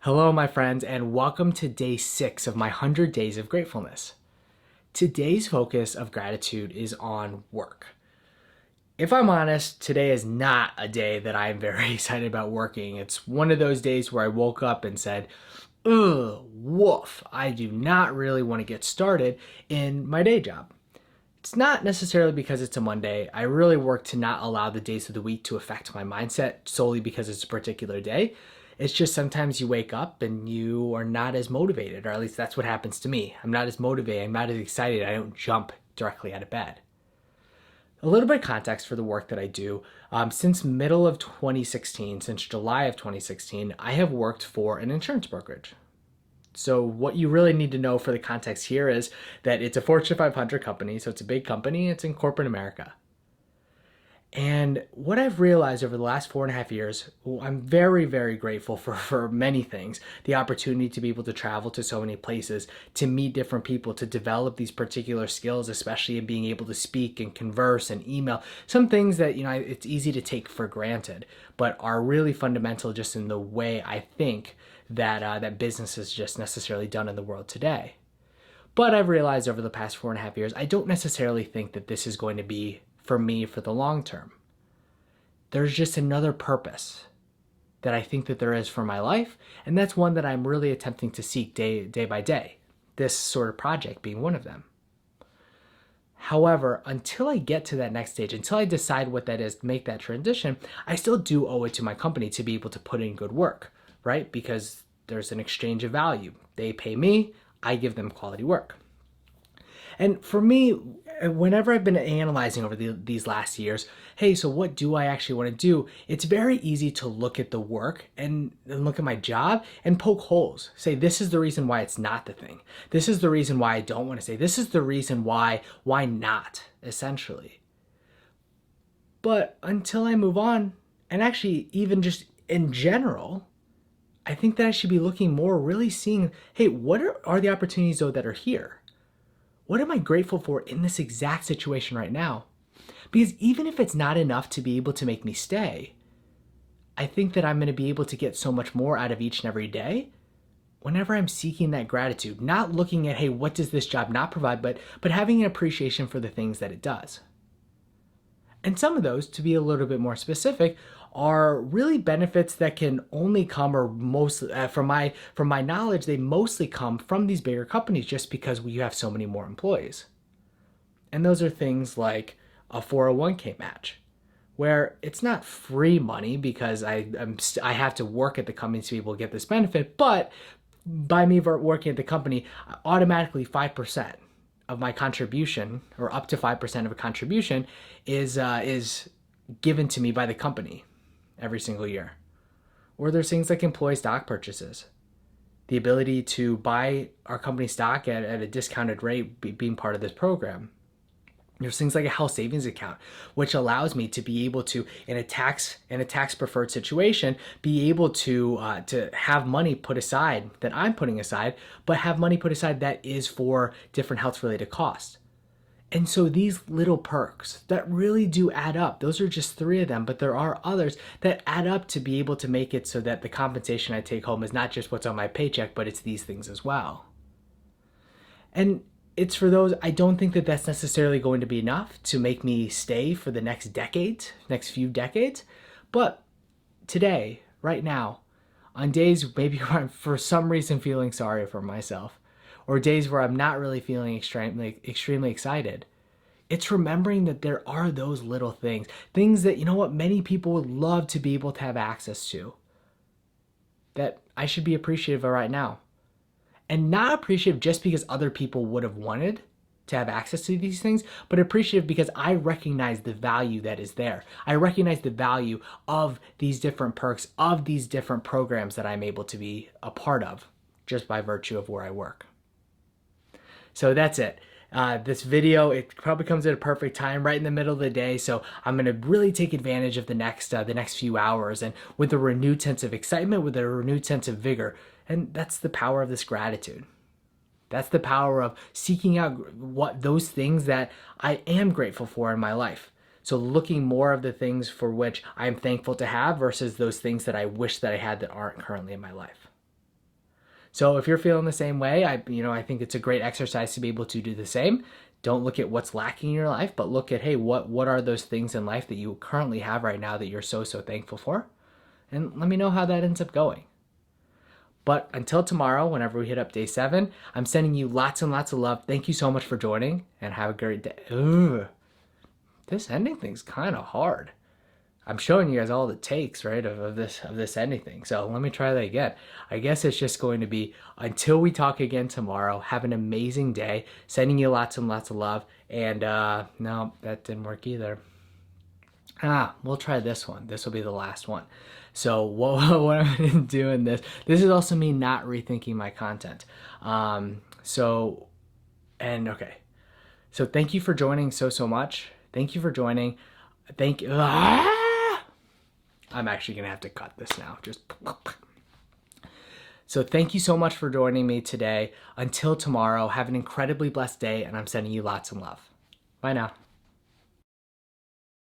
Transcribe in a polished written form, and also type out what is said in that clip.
Hello, my friends, and welcome to day 6 of my 100 Days of Gratefulness. Today's focus of gratitude is on work. If I'm honest, today is not a day that I'm very excited about working. It's one of those days where I woke up and said, ugh, woof, I do not really want to get started in my day job. It's not necessarily because it's a Monday. I really work to not allow the days of the week to affect my mindset solely because it's a particular day. It's just sometimes you wake up and you are not as motivated, or at least that's what happens to me. I'm not as motivated, I'm not as excited, I don't jump directly out of bed. A little bit of context for the work that I do. Since middle of 2016, since July of 2016, I have worked for an insurance brokerage. So what you really need to know for the context here is that it's a Fortune 500 company, so it's a big company, it's in corporate America. And what I've realized over the last 4.5 years, I'm very, very grateful for many things. The opportunity to be able to travel to so many places, to meet different people, to develop these particular skills, especially in being able to speak and converse and email. Some things that, it's easy to take for granted, but are really fundamental just in the way I think that business is just necessarily done in the world today. But I've realized over the past 4.5 years, I don't necessarily think that this is going to be for me for the long term. There's just another purpose that I think that there is for my life, and that's one that I'm really attempting to seek day by day, this sort of project being one of them. However, until I get to that next stage, until I decide what that is to make that transition, I still do owe it to my company to be able to put in good work, right? Because there's an exchange of value. They pay me, I give them quality work. And for me, whenever I've been analyzing over these last years, hey, so what do I actually want to do? It's very easy to look at the work and look at my job and poke holes. Say, this is the reason why it's not the thing. This is the reason why I don't want to say. This is the reason why not, essentially. But until I move on, and actually even just in general, I think that I should be looking more, really seeing, hey, what are the opportunities though that are here? What am I grateful for in this exact situation right now? Because even if it's not enough to be able to make me stay, I think that I'm going to be able to get so much more out of each and every day whenever I'm seeking that gratitude, not looking at, hey, what does this job not provide, but having an appreciation for the things that it does. And some of those, to be a little bit more specific, are really benefits that can only come, or most from my knowledge, they mostly come from these bigger companies just because you have so many more employees. And those are things like a 401k match, where it's not free money because I have to work at the company to be able to get this benefit, but by me working at the company, automatically 5% of my contribution, or up to 5% of a contribution, is given to me by the company every single year. Or there's things like employee stock purchases, the ability to buy our company stock at a discounted rate being part of this program. There's things like a health savings account, which allows me to be able to, in a tax preferred situation, be able to have money put aside that I'm putting aside, but have money put aside that is for different health related costs. And so these little perks that really do add up, those are just 3 of them, but there are others that add up to be able to make it so that the compensation I take home is not just what's on my paycheck, but it's these things as well. And it's for those, I don't think that that's necessarily going to be enough to make me stay for the next few decades. But today, right now, on days maybe where I'm for some reason feeling sorry for myself, or days where I'm not really feeling extremely excited, it's remembering that there are those little things that, many people would love to be able to have access to, that I should be appreciative of right now. And not appreciative just because other people would have wanted to have access to these things, but appreciative because I recognize the value that is there. I recognize the value of these different perks, of these different programs that I'm able to be a part of just by virtue of where I work. So that's it. This video, it probably comes at a perfect time, right in the middle of the day. So I'm going to really take advantage of the next few hours, and with a renewed sense of excitement, with a renewed sense of vigor. And that's the power of this gratitude. That's the power of seeking out those things that I am grateful for in my life. So looking more of the things for which I'm thankful to have versus those things that I wish that I had that aren't currently in my life. So if you're feeling the same way, I think it's a great exercise to be able to do the same. Don't look at what's lacking in your life, but look at, hey, what are those things in life that you currently have right now that you're so thankful for? And let me know how that ends up going. But until tomorrow, whenever we hit up day 7, I'm sending you lots and lots of love. Thank you so much for joining, and have a great day. Ugh. This ending thing's kind of hard. I'm showing you guys all the takes, right, of this ending thing. So let me try that again. I guess it's just going to be, until we talk again tomorrow, have an amazing day. Sending you lots and lots of love. And no, that didn't work either. We'll try this one. This will be the last one. So what I'm going to do in this is also me not rethinking my content. So thank you for joining so much. Thank you for joining. Thank you. I'm actually going to have to cut this now. So thank you so much for joining me today. Until tomorrow, have an incredibly blessed day, and I'm sending you lots of love. Bye now.